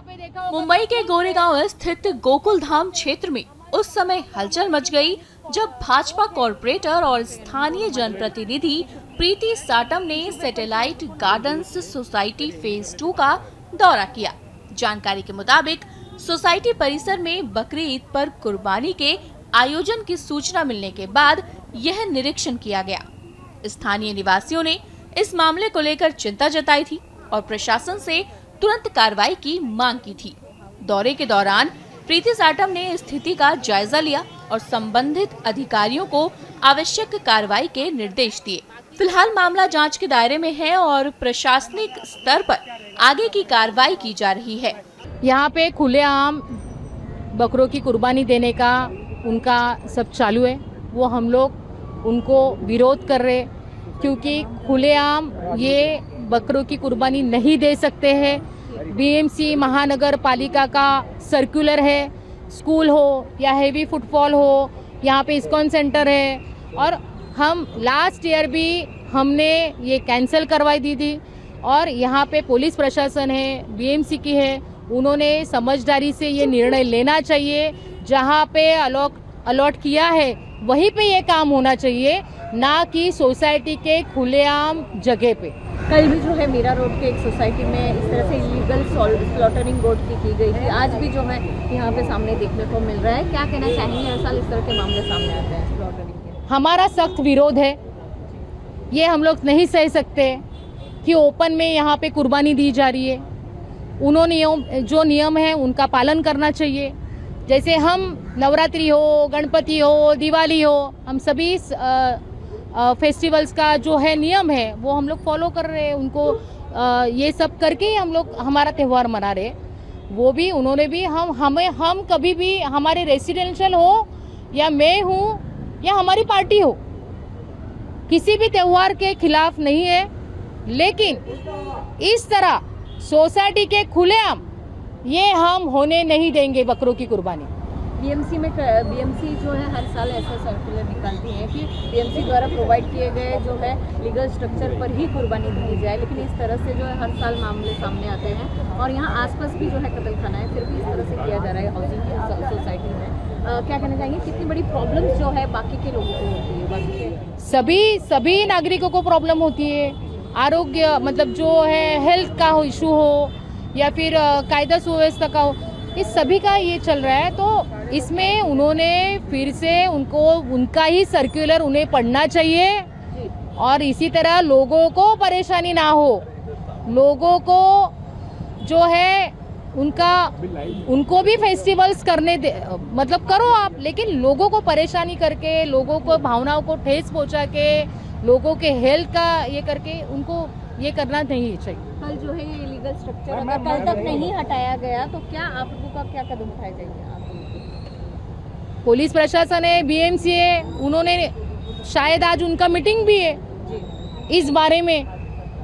मुंबई के गोरेगांव स्थित गोकुल धाम क्षेत्र में उस समय हलचल मच गई जब भाजपा कॉरपोरेटर और स्थानीय जनप्रतिनिधि प्रीति साटम ने सैटेलाइट गार्डन्स सोसाइटी फेज 2 का दौरा किया। जानकारी के मुताबिक सोसाइटी परिसर में बकरी ईद पर कुर्बानी के आयोजन की सूचना मिलने के बाद यह निरीक्षण किया गया। स्थानीय निवासियों ने इस मामले को लेकर चिंता जताई थी और प्रशासन से तुरंत कार्रवाई की मांग की थी। दौरे के दौरान प्रीति साटम ने स्थिति का जायजा लिया और संबंधित अधिकारियों को आवश्यक कार्रवाई के निर्देश दिए। फिलहाल मामला जांच के दायरे में है और प्रशासनिक स्तर पर आगे की कार्रवाई की जा रही है। यहाँ पे खुलेआम बकरों की कुर्बानी देने का उनका सब चालू है, वो हम लोग उनको विरोध कर रहे क्योंकि खुलेआम ये बकरों की कुर्बानी नहीं दे सकते हैं। बीएमसी महानगर पालिका का सर्कुलर है, स्कूल हो या हेवी फुटफॉल हो, यहाँ पे इस्कॉन सेंटर है और हम लास्ट ईयर भी हमने ये कैंसिल करवाई दी थी और यहाँ पे पुलिस प्रशासन है, बीएमसी की है, उन्होंने समझदारी से ये निर्णय लेना चाहिए। जहाँ पे अलॉट किया है वहीं पे ये काम होना चाहिए, ना कि सोसाइटी के खुलेआम जगह पे। कल भी जो है मीरा रोड के एक सोसाइटी में इस तरह से इलीगल स्लॉटरिंग रोड की गई थी, आज भी जो है यहाँ पे सामने देखने को मिल रहा है। क्या कहना चाहेंगे, हर साल इस तरह के मामले सामने आते हैं स्लॉटरिंग के? हमारा सख्त विरोध है, ये हम लोग नहीं सह सकते कि ओपन में यहाँ पे कुर्बानी दी जा रही है। उन्होंने जो नियम है उनका पालन करना चाहिए। जैसे हम नवरात्रि हो, गणपति हो, दिवाली हो, हम सभी फेस्टिवल्स का जो है नियम है वो हम लोग फॉलो कर रहे हैं। उनको ये सब करके ही हम लोग हमारा त्यौहार मना रहे। वो भी उन्होंने भी हम कभी भी हमारे रेसिडेंशियल हो या मैं हूँ या हमारी पार्टी हो, किसी भी त्यौहार के खिलाफ नहीं है, लेकिन इस तरह सोसाइटी के खुलेआम ये हम होने नहीं देंगे बकरों की कुर्बानी। बीएमसी जो है हर साल ऐसा सर्कुलर निकालती है कि बीएमसी द्वारा प्रोवाइड किए गए जो है लीगल स्ट्रक्चर पर ही कुर्बानी दी जाए, लेकिन इस तरह से जो है हर साल मामले सामने आते हैं और यहाँ आसपास भी जो है कत्लखाना है, फिर भी इस तरह से किया जा रहा है हाउसिंग सोसाइटी में। क्या कहना चाहेंगे, कितनी बड़ी प्रॉब्लम जो है बाकी के लोगों को होती है? बाकी के सभी नागरिकों को प्रॉब्लम होती है। आरोग्य मतलब जो है हेल्थ का इशू हो या फिर कायदा सुव्यवस्था का हो, इस सभी का ये चल रहा है। तो इसमें उन्होंने फिर से उनका ही सर्कुलर उन्हें पढ़ना चाहिए और इसी तरह लोगों को परेशानी ना हो, लोगों को जो है उनको भी फेस्टिवल्स करने दे, मतलब करो आप, लेकिन लोगों को परेशानी करके, लोगों को भावनाओं को ठेस पहुंचा के, लोगों के हेल्थ का ये करके उनको ये करना नहीं चाहिए। कल जो है ये इलीगल स्ट्रक्चर अगर कल तक नहीं हटाया गया तो क्या आप लोगों का क्या कदम उठाए जाएंगे? पुलिस प्रशासन है, बीएमसी है, उन्होंने शायद आज उनका मीटिंग भी है इस बारे में,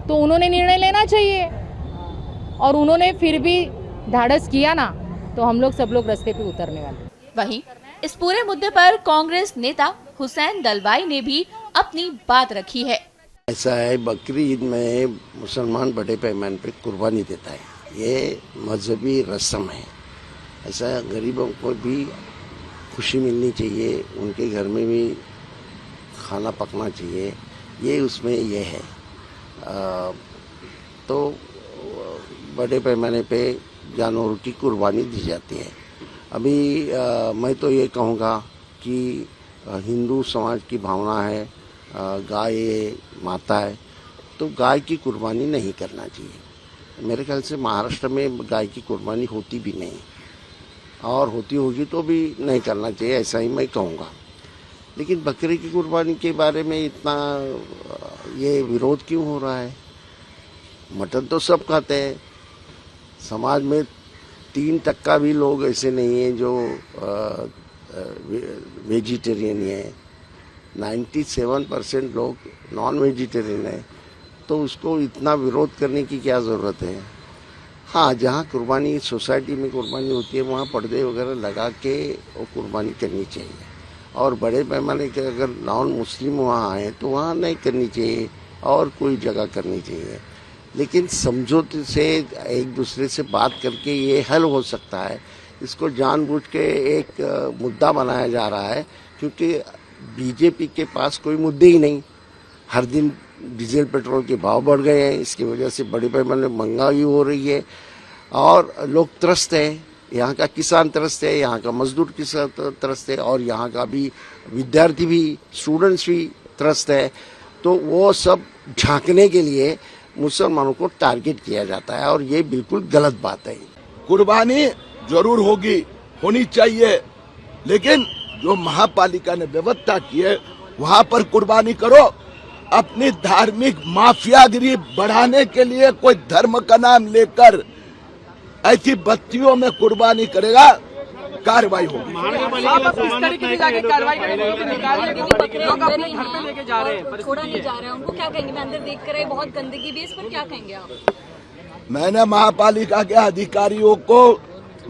तो उन्होंने निर्णय लेना चाहिए और उन्होंने फिर भी धाड़स किया ना तो हम लोग सब लोग रास्ते पे उतरने वाले। वहीं इस पूरे मुद्दे पर कांग्रेस नेता हुसैन दलवाई ने भी अपनी बात रखी है। ऐसा है, बकरी ईद में मुसलमान बड़े पैमाने पे कुर्बानी देता है, ये मजहबी रस्म है। ऐसा गरीबों को भी खुशी मिलनी चाहिए, उनके घर में भी खाना पकना चाहिए, ये उसमें ये है। तो बड़े पैमाने पे जानवरों की कुर्बानी दी जाती है। अभी मैं तो ये कहूँगा कि हिंदू समाज की भावना है, गाय माता है, तो गाय की कुर्बानी नहीं करना चाहिए। मेरे ख्याल से महाराष्ट्र में गाय की कुर्बानी होती भी नहीं, और होती होगी तो भी नहीं करना चाहिए, ऐसा ही मैं कहूँगा। लेकिन बकरी की कुर्बानी के बारे में इतना ये विरोध क्यों हो रहा है? मटन तो सब खाते हैं, समाज में 3% भी लोग ऐसे नहीं हैं जो वेजिटेरियन है, 97% लोग नॉन वेजिटेरियन है, तो उसको इतना विरोध करने की क्या ज़रूरत है? हाँ, जहाँ कुर्बानी सोसाइटी में कुर्बानी होती है वहाँ पर्दे वगैरह लगा के वो कुर्बानी करनी चाहिए, और बड़े पैमाने के अगर नॉन मुस्लिम वहाँ आए तो वहाँ नहीं करनी चाहिए और कोई जगह करनी चाहिए। लेकिन समझौते से एक दूसरे से बात करके ये हल हो सकता है। इसको जानबूझ के एक मुद्दा बनाया जा रहा है, क्योंकि बीजेपी के पास कोई मुद्दे ही नहीं। हर दिन डीजल पेट्रोल के भाव बढ़ गए हैं, इसकी वजह से बड़े पैमाने महंगाई हो रही है और लोग त्रस्त हैं। यहाँ का किसान त्रस्त है, यहाँ का मजदूर किसान त्रस्त है और यहाँ का भी विद्यार्थी भी, स्टूडेंट्स भी त्रस्त है। तो वो सब झांकने के लिए मुसलमानों को टारगेट किया जाता है और ये बिल्कुल गलत बात है। कुर्बानी जरूर होनी चाहिए, लेकिन जो महापालिका ने व्यवस्था की है वहाँ पर कुर्बानी करो। अपनी धार्मिक माफियागिरी बढ़ाने के लिए कोई धर्म का नाम लेकर ऐसी बस्तियों में कुर्बानी करेगा, कार्रवाई होगी। छोड़ा नहीं जा रहे हैं, उनको क्या कहेंगे? मैं अंदर देख कर बहुत गंदगी भी है, इस पर क्या कहेंगे आप? मैंने महापालिका के अधिकारियों को,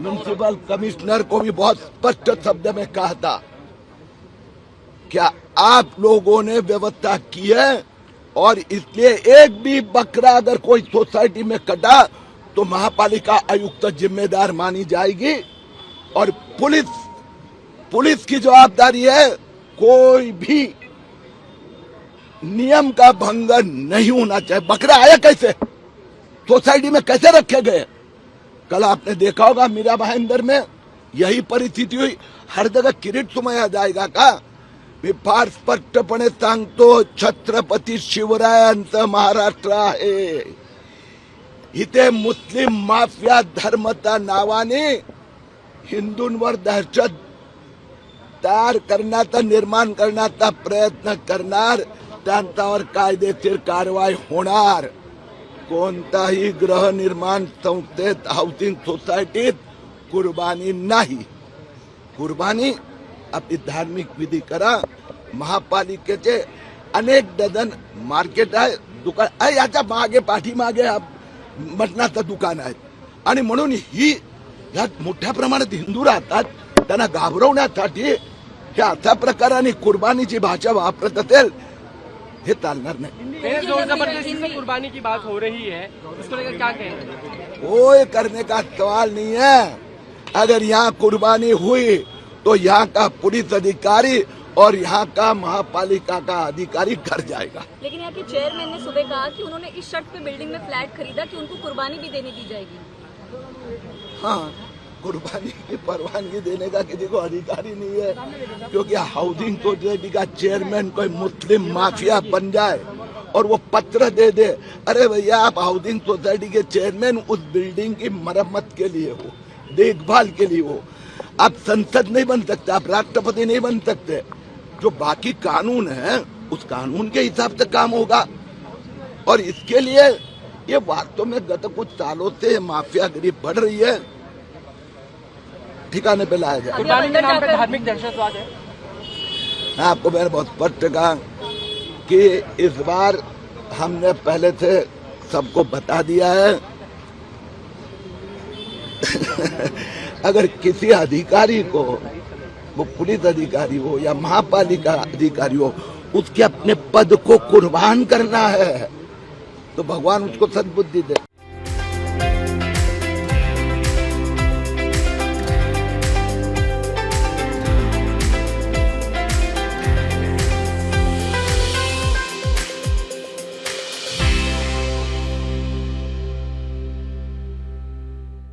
म्युनिसिपल कमिश्नर को भी बहुत स्पष्ट शब्द में कहा था, क्या आप लोगों ने व्यवस्था की है और इसलिए एक भी बकरा अगर कोई सोसाइटी में कटा तो महापालिका आयुक्त जिम्मेदार मानी जाएगी और पुलिस की जवाबदारी है। कोई भी नियम का भंग नहीं होना चाहिए। बकरा आया कैसे, सोसाइटी में कैसे रखे गए? कल आपने देखा होगा मीरा भाईंदर में यही परिस्थिती हुई। हर जगह किरीट सुमाया जाएगा का? मी फार स्पष्टपणे सांगतो, छत्रपती शिवरायांचं महाराष्ट्र आहे। इथे मुस्लिम माफिया धर्मता नावाने हिंदूंवर दहशत तयार करण्याचा, निर्माण करण्याचा प्रयत्न करणार, त्यांच्यावर कायदेशीर कारवाई होणार। कोणताही गृहनिर्माण संस्थेत, हाऊसिंग सोसायटीत कुर्बानी नाही। कुर्बानी आपली धार्मिक विधी करा। महापालिकेचे अनेक डझन मार्केट आहे, दुकान आहे, याच्या मागे पाठीमागे मटणाचं दुकान आहे आणि म्हणून ही यात मोठ्या प्रमाणात हिंदू राहतात। त्यांना घाबरवण्यासाठी हे अशा प्रकाराने कुर्बानीची भाषा वापरत असेल, हे चालणार नाही। जोर जबरदस्ती से कुर्बानी की बात हो रही है, उसको लेकर क्या कहेंगे? कोई करने का सवाल नहीं है। अगर यहाँ कुर्बानी हुई तो यहाँ का पुलिस अधिकारी और यहाँ का महापालिका का अधिकारी घर जाएगा। लेकिन यहाँ के चेयरमैन ने सुबह कहा कि उन्होंने इस शर्त पे बिल्डिंग में फ्लैट खरीदा कि उनको कुर्बानी भी देने दी जाएगी। हाँ, कुर्बानी की परवानगी देने का किसी को अधिकारी नहीं है, क्योंकि हाउसिंग सोसाइटी का चेयरमैन कोई मुस्लिम माफिया बन जाए और वो पत्र दे दे, अरे भैया आप हाउसिंग सोसाइटी के चेयरमैन, उस बिल्डिंग की मरम्मत के लिए हो, देखभाल के लिए हो। आप संसद नहीं बन सकते, आप राष्ट्रपति नहीं बन सकते। जो बाकी कानून है उस कानून के हिसाब से काम होगा और इसके लिए ये वास्तव में गत कुछ सालों से माफियागिरी बढ़ रही है, ठिकाने पे लाया जाए। कुर्बानी के नाम पे धार्मिक दहशतवाद है। आपको मैंने बहुत स्पष्ट कहा कि इस बार हमने पहले से सबको बता दिया है। अगर किसी अधिकारी को, वो पुलिस अधिकारी हो या महापालिका अधिकारी हो, उसके अपने पद को कुर्बान करना है तो भगवान उसको सद्बुद्धि दे।